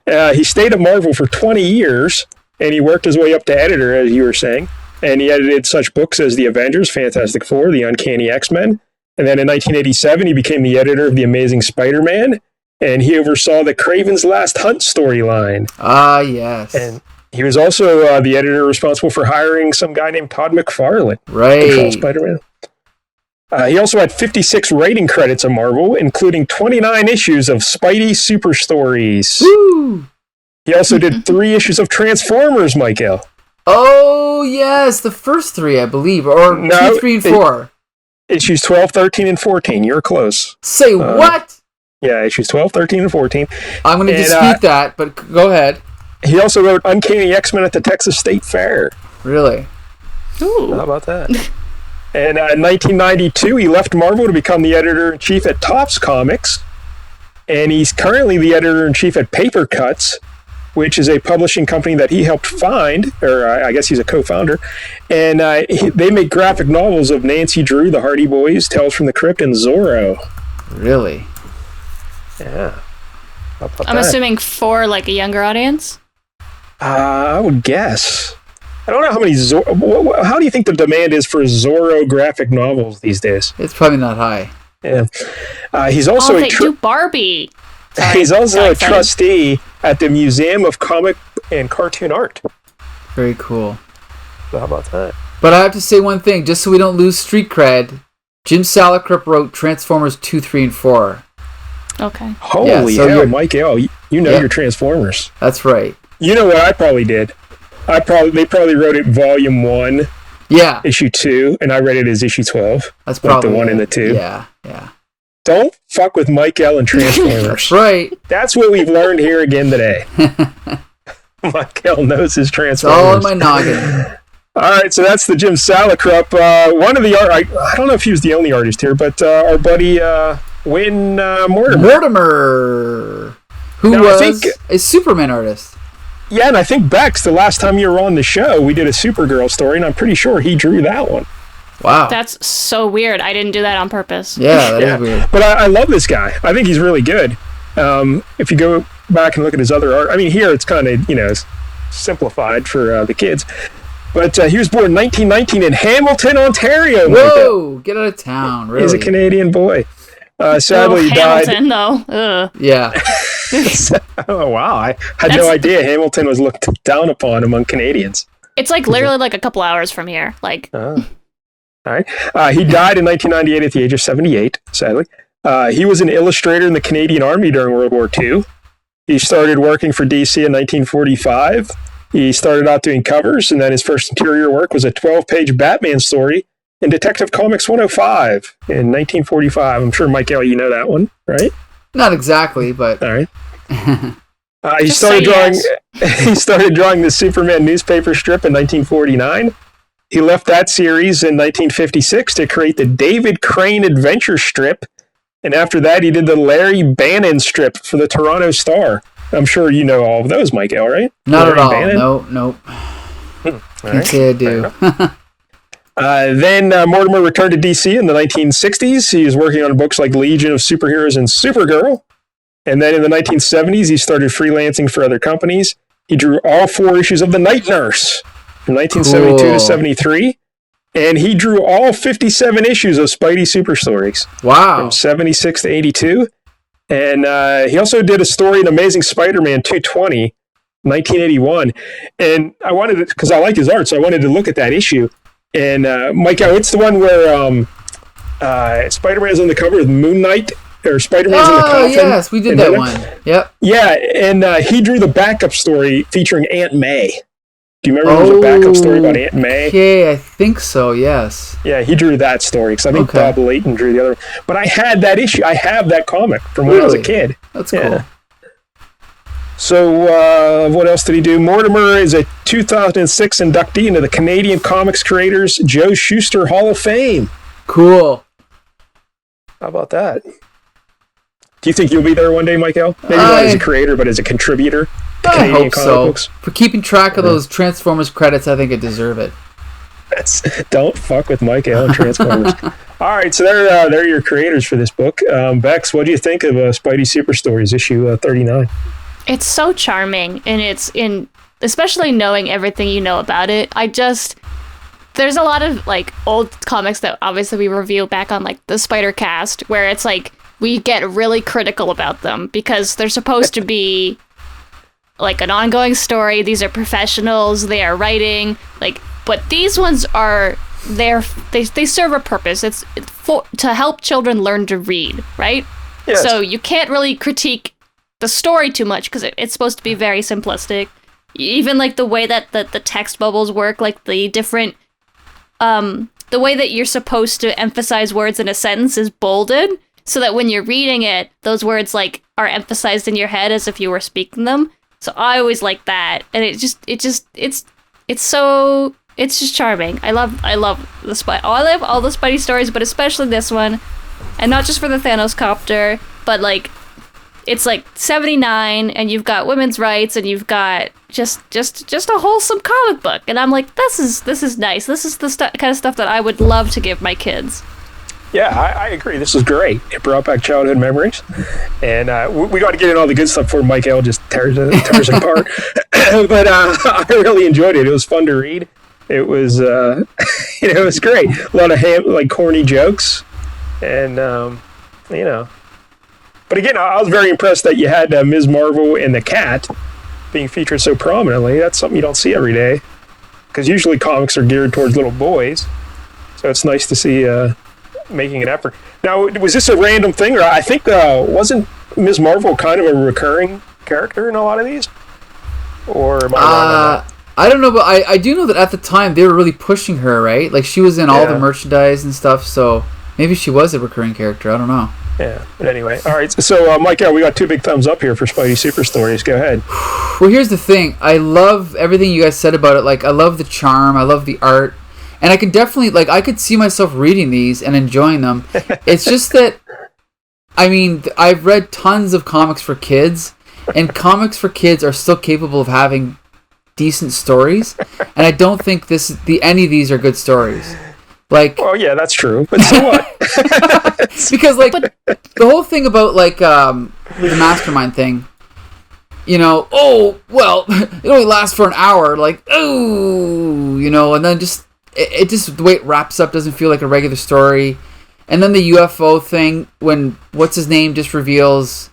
He stayed at Marvel for 20 years, and he worked his way up to editor, as you were saying. And he edited such books as The Avengers, Fantastic Four, The Uncanny X-Men. And then in 1987, he became the editor of The Amazing Spider-Man. And he oversaw the Kraven's Last Hunt storyline. Ah, yes. And he was also the editor responsible for hiring some guy named Todd McFarlane. Right. To control Spider-Man. He also had 56 writing credits on Marvel, including 29 issues of Spidey Super Stories. Woo! He also did 3 issues of Transformers, Michael. Oh, yes, the first 3, I believe, or 2, 3, and 4. Issues 12, 13, and 14. You're close. Say what? Yeah, issues 12, 13, and 14. I'm going to dispute that, but go ahead. He also wrote Uncanny X-Men at the Texas State Fair. Really? Ooh. How about that? And in 1992, he left Marvel to become the editor-in-chief at Topps Comics. And he's currently the editor-in-chief at Paper Cuts, which is a publishing company that he helped find, or I guess he's a co-founder. And they make graphic novels of Nancy Drew, The Hardy Boys, Tales from the Crypt, and Zorro. Really? Yeah. I'm assuming for like a younger audience? I would guess. I don't know how many how do you think the demand is for Zorro graphic novels these days? It's probably not high. Yeah. He's also do Barbie. Sorry. He's also a trustee at the Museum of Comic and Cartoon Art. Very cool. So how about that? But I have to say one thing, just so we don't lose street cred. Jim Salakrup wrote Transformers 2, 3, and 4. Okay. Holy hell, Mike L. You know your Transformers. That's right. You know what I probably did? They probably wrote it Volume 1, Issue 2, and I read it as Issue 12. That's probably the 1 and the 2. Yeah. Don't fuck with Mike L. and Transformers. That's right. That's what we've learned here again today. Mike L. knows his Transformers. It's all in my noggin. All right, so that's the Jim Salakrup. One of the I don't know if he was the only artist here, but our buddy Win Mortimer, who was a Superman artist. Yeah, and I think Bex, the last time you were on the show, we did a Supergirl story, and I'm pretty sure he drew that one. Wow. That's so weird. I didn't do that on purpose. Yeah, that is weird. But I love this guy. I think he's really good. If you go back and look at his other art, I mean, here it's kind of, simplified for the kids. But he was born in 1919 in Hamilton, Ontario. Whoa, get out of town, really. He's a Canadian boy. Sadly, he died. Hamilton, though. Ugh. Yeah. Oh, wow. I had no idea Hamilton was looked down upon among Canadians. It's like literally like a couple hours from here. All right. He died in 1998 at the age of 78, sadly. He was an illustrator in the Canadian Army during World War II. He started working for DC in 1945. He started out doing covers, and then his first interior work was a 12-page Batman story in Detective Comics 105 in 1945. I'm sure, Michael, you know that one, right? Not exactly, but... All right. He started drawing the Superman newspaper strip in 1949. He left that series in 1956 to create the David Crane adventure strip. And after that, he did the Larry Bannon strip for the Toronto Star. I'm sure you know all of those, Mike L., right? Not Larry at all. Bannon? Nope. Can't say I do. Then Mortimer returned to DC in the 1960s. He was working on books like Legion of Superheroes and Supergirl. And then in the 1970s, he started freelancing for other companies. He drew all 4 issues of The Night Nurse from 1972 to 73. And he drew all 57 issues of Spidey Super Stories. Wow. From 76 to 82. And he also did a story in Amazing Spider-Man 220, 1981. And I wanted to, because I like his art, so I wanted to look at that issue. And Mike, it's the one where Spider-Man's on the cover with Moon Knight, or Spider-Man's in the coffin. Oh, yes, we did that one. Yep. Yeah, and he drew the backup story featuring Aunt May. Do you remember there was a backup story about Aunt May? Okay, I think so, yes. Yeah, he drew that story, because I think Bob Layton drew the other one. But I had that issue. I have that comic from when I was a kid. That's cool. So, what else did he do? Mortimer is a 2006 inductee into the Canadian Comics Creators Joe Shuster Hall of Fame. Cool. How about that? Do you think you'll be there one day, Michael? Maybe not as a creator, but as a contributor to Canadian hope comic so. books? For keeping track of those Transformers credits, I think I deserve it. Don't fuck with Michael and Transformers. All right, so they're your creators for this book. Bex, what do you think of Spidey Super Stories, issue 39? It's so charming, and especially knowing everything you know about it. There's a lot of like old comics that obviously we review back on like the Spider Cast, where it's like we get really critical about them because they're supposed to be like an ongoing story. These are professionals, they are writing, but these ones are they serve a purpose. It's to help children learn to read, right? Yes. So you can't really critique the story too much because it's supposed to be very simplistic. Even like the way that the text bubbles work, like the different the way that you're supposed to emphasize words in a sentence is bolded, so that when you're reading it, those words like are emphasized in your head as if you were speaking them. So I always like that, and it's just charming. I love I love all the Spidey stories, but especially this one, and not just for the Thanos copter, but like it's like 79, and you've got women's rights, and you've got just a wholesome comic book, and I'm like, this is nice. This is the kind of stuff that I would love to give my kids. Yeah, I agree. This was great. It brought back childhood memories, and we got to get in all the good stuff before Mike L just tears it apart. But I really enjoyed it. It was fun to read. It was it was great. A lot of corny jokes, and But again, I was very impressed that you had Ms. Marvel and the cat being featured so prominently. That's something you don't see every day, because usually comics are geared towards little boys. So it's nice to see making an effort. Now, was this a random thing, or I think wasn't Ms. Marvel kind of a recurring character in a lot of these? Or am I wrong on that? I don't know, but I do know that at the time they were really pushing her, right? Like she was in all the merchandise and stuff, so maybe she was a recurring character. I don't know. Yeah, but anyway. All right, so Mike, we got 2 big thumbs up here for Spidey Super Stories. Go ahead. Well, here's the thing. I love everything you guys said about it. Like, I love the charm. I love the art. And I can definitely, like, I could see myself reading these and enjoying them. It's just that, I mean, I've read tons of comics for kids, and comics for kids are still capable of having decent stories, and I don't think any of these are good stories. Like, well, yeah, that's true, but so what? Because, like, the whole thing about, like, the Mastermind thing, you know, oh, well, it only lasts for an hour, like, oh, you know, and then just, it just, the way it wraps up doesn't feel like a regular story. And then the UFO thing, when, what's-his-name just reveals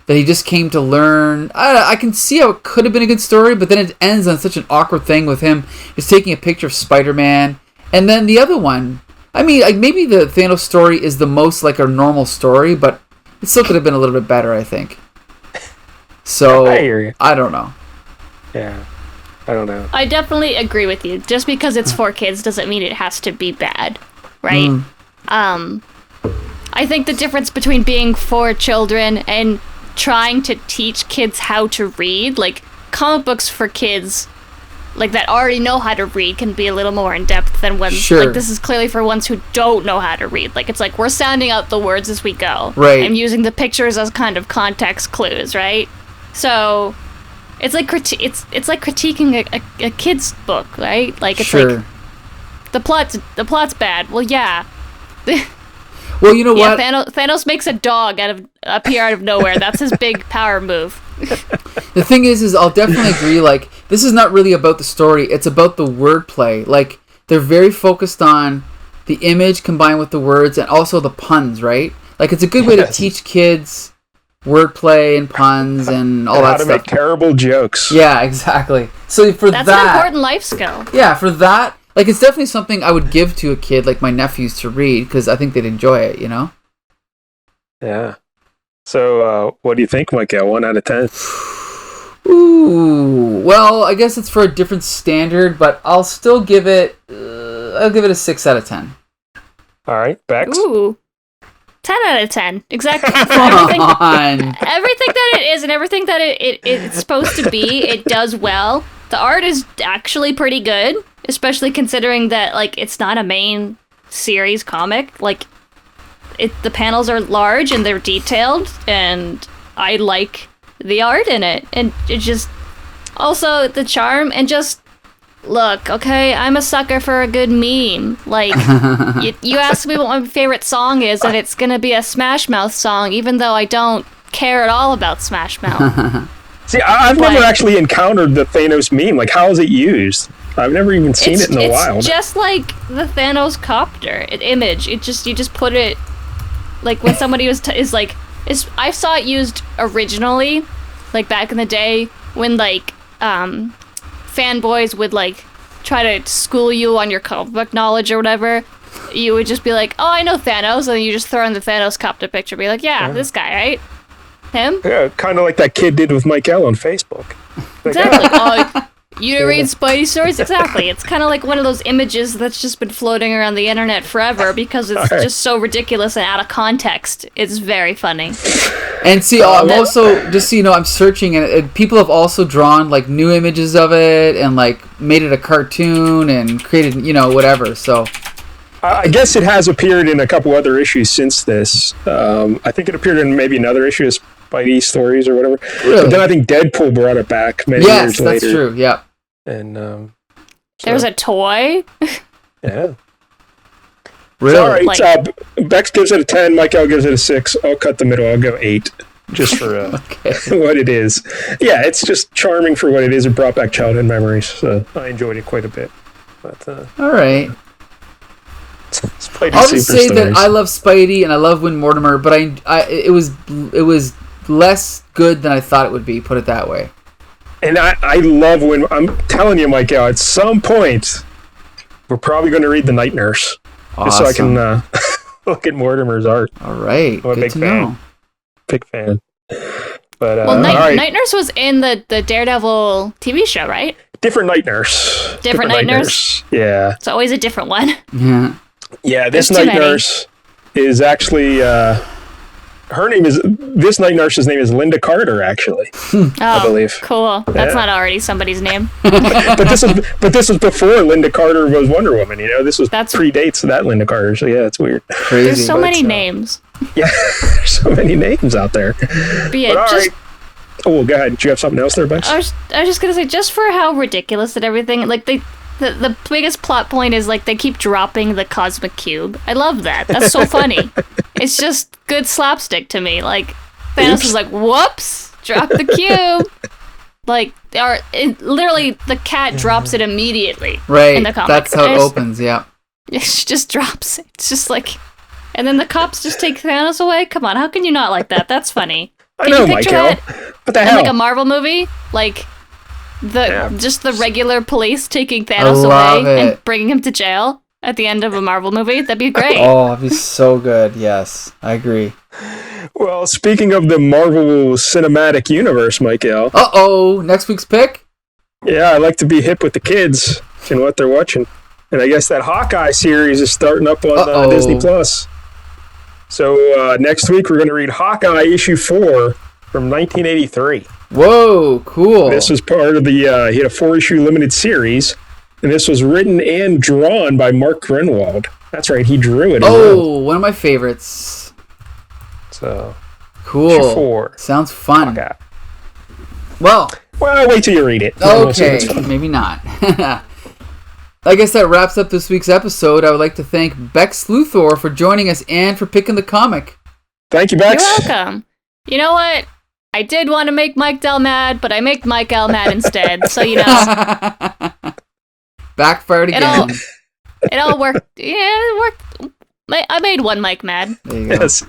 that he just came to learn. I can see how it could have been a good story, but then it ends on such an awkward thing with him just taking a picture of Spider-Man. And then the other one, I mean, like, maybe the Thanos story is the most like a normal story, but it still could have been a little bit better, I think. So, I hear you. I don't know. Yeah, I don't know. I definitely agree with you. Just because it's for kids doesn't mean it has to be bad, right? I think the difference between being for children and trying to teach kids how to read, like, comic books for kids, like, that already know how to read can be a little more in-depth than ones, like, this is clearly for ones who don't know how to read. Like, it's like, we're sounding out the words as we go. Right. I'm using the pictures as kind of context clues, right? So, it's like it's like critiquing a kid's book, right? Like, it's like, the plot's bad. Well, yeah. Well, you know what? Thanos makes a dog appear out of nowhere. That's his big power move. The thing is I'll definitely agree, like, this is not really about the story, it's about the wordplay. Like, they're very focused on the image combined with the words and also the puns, right? Like, it's a good way to teach kids wordplay and puns and all that stuff. How to make terrible jokes. Yeah, exactly. So that's an important life skill. Yeah, for that, like, it's definitely something I would give to a kid like my nephews to read, because I think they'd enjoy it, you know? Yeah. So, what do you think, Michael? 1 out of 10? Ooh, well, I guess it's for a different standard, but I'll still give it. I'll give it a 6 out of 10. All right, Bex. Ooh, 10 out of 10. Exactly. Come on. Everything that it is and everything that it's supposed to be, it does well. The art is actually pretty good, especially considering that, like, it's not a main series comic. Like, the panels are large and they're detailed, and I like the art in it. And it just, also the charm, and just, look, okay, I'm a sucker for a good meme. Like, you ask me what my favorite song is, and it's gonna be a Smash Mouth song, even though I don't care at all about Smash Mouth. See, I've never actually encountered the Thanos meme. Like, how is it used? I've never even seen it in the wild. It's just like the Thanos copter image. You just put it, like, when somebody I saw it used originally, like, back in the day when, like, fanboys would, like, try to school you on your comic book knowledge or whatever, you would just be like, oh, I know Thanos, and then you just throw in the Thanos copter picture, be like, yeah, this guy, right? Him? Yeah, kind of like that kid did with Mike L on Facebook. Exactly. Oh, you read Spidey stories? Exactly. It's kind of like one of those images that's just been floating around the internet forever because it's just so ridiculous and out of context. It's very funny. And see, I'm also, just so you know, I'm searching, and people have also drawn, like, new images of it and, like, made it a cartoon and created, you know, whatever, so... I guess it has appeared in a couple other issues since this. I think it appeared in maybe another issue of Spidey stories or whatever. Really? But then I think Deadpool brought it back many years later. Yes, that's true, yeah. And there's a toy? Yeah. Really? All right, Bex gives it a 10, Michael gives it a 6. I'll cut the middle, I'll go 8. Just for what it is. Yeah, it's just charming for what it is. It brought back childhood memories, so I enjoyed it quite a bit. But all right. Spidey I'll just say stories. that I love Spidey and I love Win Mortimer, but it was less good than I thought it would be. Put it that way. And I love when I'm telling you, Michael. At some point, we're probably going to read The Night Nurse, just so I can look at Mortimer's art. All right, I'm a big fan. Big fan. But well, Night Nurse was in the Daredevil TV show, right? Different Night Nurse. Different Night Nurse. Yeah. It's always a different one. Yeah. Yeah, this Night Nurse is actually this Night Nurse's name is Linda Carter, actually. I believe. Cool. That's not already somebody's name. but this was before Linda Carter was Wonder Woman. You know, this was predates that Linda Carter. So yeah, it's weird. Crazy. There's so many names. Yeah, there's so many names out there. But yeah, all right. Oh, go ahead. Do you have something else there, Bex? I was just gonna say, just for how ridiculous and everything, like the biggest plot point is like they keep dropping the cosmic cube. I love that. That's so funny. It's just good slapstick to me. Like Thanos is like, "Whoops, drop the cube." Like, literally, the cat drops it immediately. Right. In the comic. That's how it opens. Yeah. She just drops it. It's just like, and then the cops just take Thanos away. Come on, how can you not like that? That's funny. I know, Michael. What the hell? In like a Marvel movie, like. Just the regular police taking Thanos away and bringing him to jail at the end of a Marvel movie. That'd be great. Oh, that'd be so good. Yes, I agree. Well, speaking of the Marvel Cinematic Universe, Michael. Next week's pick? Yeah, I like to be hip with the kids and what they're watching. And I guess that Hawkeye series is starting up on Disney+. So next week we're going to read Hawkeye Issue 4 from 1983. Whoa, cool. This was part of the, he had a 4-issue limited series, and this was written and drawn by Mark Grunwald. That's right, he drew it. One of my favorites. So, cool. Issue 4. Sounds fun. Okay. Well, wait till you read it. Okay, maybe not. I guess that wraps up this week's episode. I would like to thank Bex Luthor for joining us and for picking the comic. Thank you, Bex. You're welcome. You know what? I did want to make Mike Dell mad, but I made Mike L mad instead. So, you know. Backfired again. It all worked. Yeah, it worked. I made one Mike mad. There you go. Yes.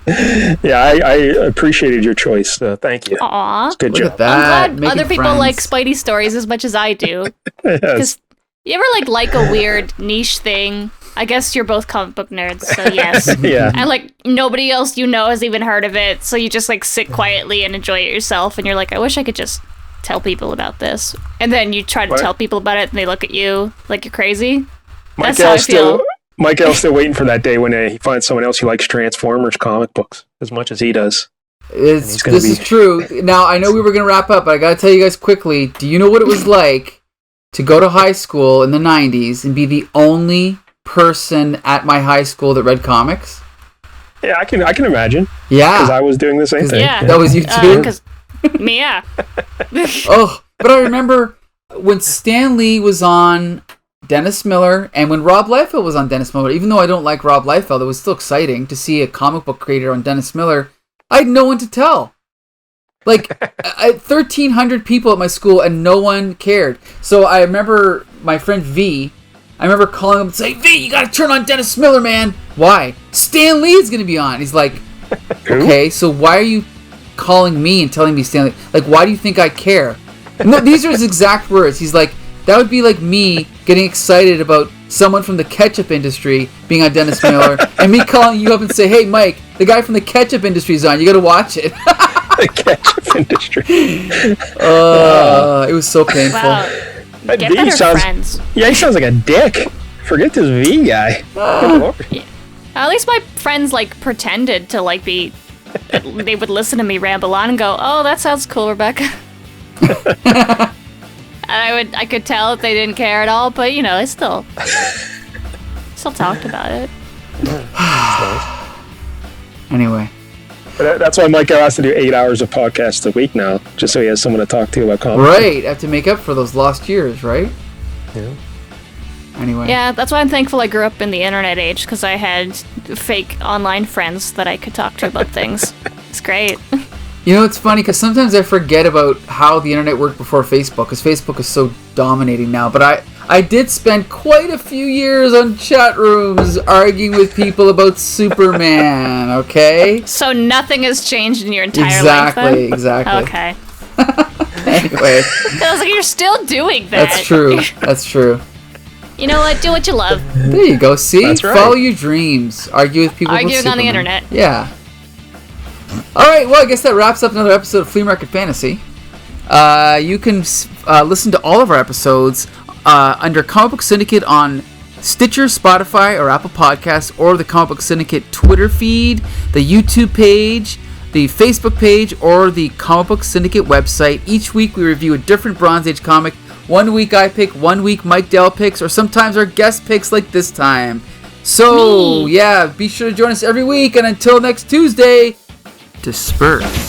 Yeah, I appreciated your choice. Thank you. Aw. Good job. At that. I'm glad other people like Spidey stories as much as I do. Yes. You ever like a weird niche thing? I guess you're both comic book nerds, so yes. Yeah. And like nobody else you know has even heard of it, so you just like sit quietly and enjoy it yourself, and you're like, I wish I could just tell people about this. And then you try to tell people about it, and they look at you like you're crazy. That's how I feel. Michael's still waiting for that day when he finds someone else who likes Transformers comic books as much as he does. This is true. Now, I know we were going to wrap up, but I got to tell you guys quickly, do you know what it was like to go to high school in the 90s and be the only person at my high school that read comics? Yeah, I can imagine. Yeah. Because I was doing the same thing. Yeah. That was you too? Yeah. But I remember when Stan Lee was on Dennis Miller, and when Rob Liefeld was on Dennis Miller, even though I don't like Rob Liefeld, it was still exciting to see a comic book creator on Dennis Miller. I had no one to tell. Like, 1,300 people at my school, and no one cared. So I remember my friend V, I remember calling him and saying, V, you gotta turn on Dennis Miller, man. Why? Stan Lee is gonna be on. He's like, okay, so why are you calling me and telling me Stan Lee? Like, why do you think I care? No, these are his exact words. He's like, That would be like me getting excited about someone from the ketchup industry being on Dennis Miller, and me calling you up and say, "Hey, Mike, the guy from the ketchup industry is on. You got to watch it." The ketchup industry. It was so painful. Wow. Get better friends. Yeah, he sounds like a dick. Forget this V guy. Yeah. At least my friends like pretended to like be. They would listen to me ramble on and go, "Oh, that sounds cool, Rebecca." And I could tell that they didn't care at all, but you know, they still talked about it. Anyway. That's why Mike has to do 8 hours of podcasts a week now, just so he has someone to talk to about comics. Right, I have to make up for those lost years, right? Yeah. Anyway. Yeah, that's why I'm thankful I grew up in the internet age, because I had fake online friends that I could talk to about things. It's great. You know, it's funny, because sometimes I forget about how the internet worked before Facebook, because Facebook is so dominating now, but I did spend quite a few years on chat rooms arguing with people about Superman, okay? So nothing has changed in your entire life, then? Exactly. Okay. Anyway. I was like, you're still doing that. That's true. You know what? Do what you love. There you go. See? That's right. Follow your dreams. Argue with people Arguing about on the Superman. internet. Yeah. Alright, well, I guess that wraps up another episode of Flea Market Fantasy. You can listen to all of our episodes under Comic Book Syndicate on Stitcher, Spotify, or Apple Podcasts, or the Comic Book Syndicate Twitter feed, the YouTube page, the Facebook page, or the Comic Book Syndicate website. Each week we review a different Bronze Age comic. 1 week I pick, 1 week Mike Dell picks, or sometimes our guest picks like this time. So, yeah, be sure to join us every week, and until next Tuesday, disperse.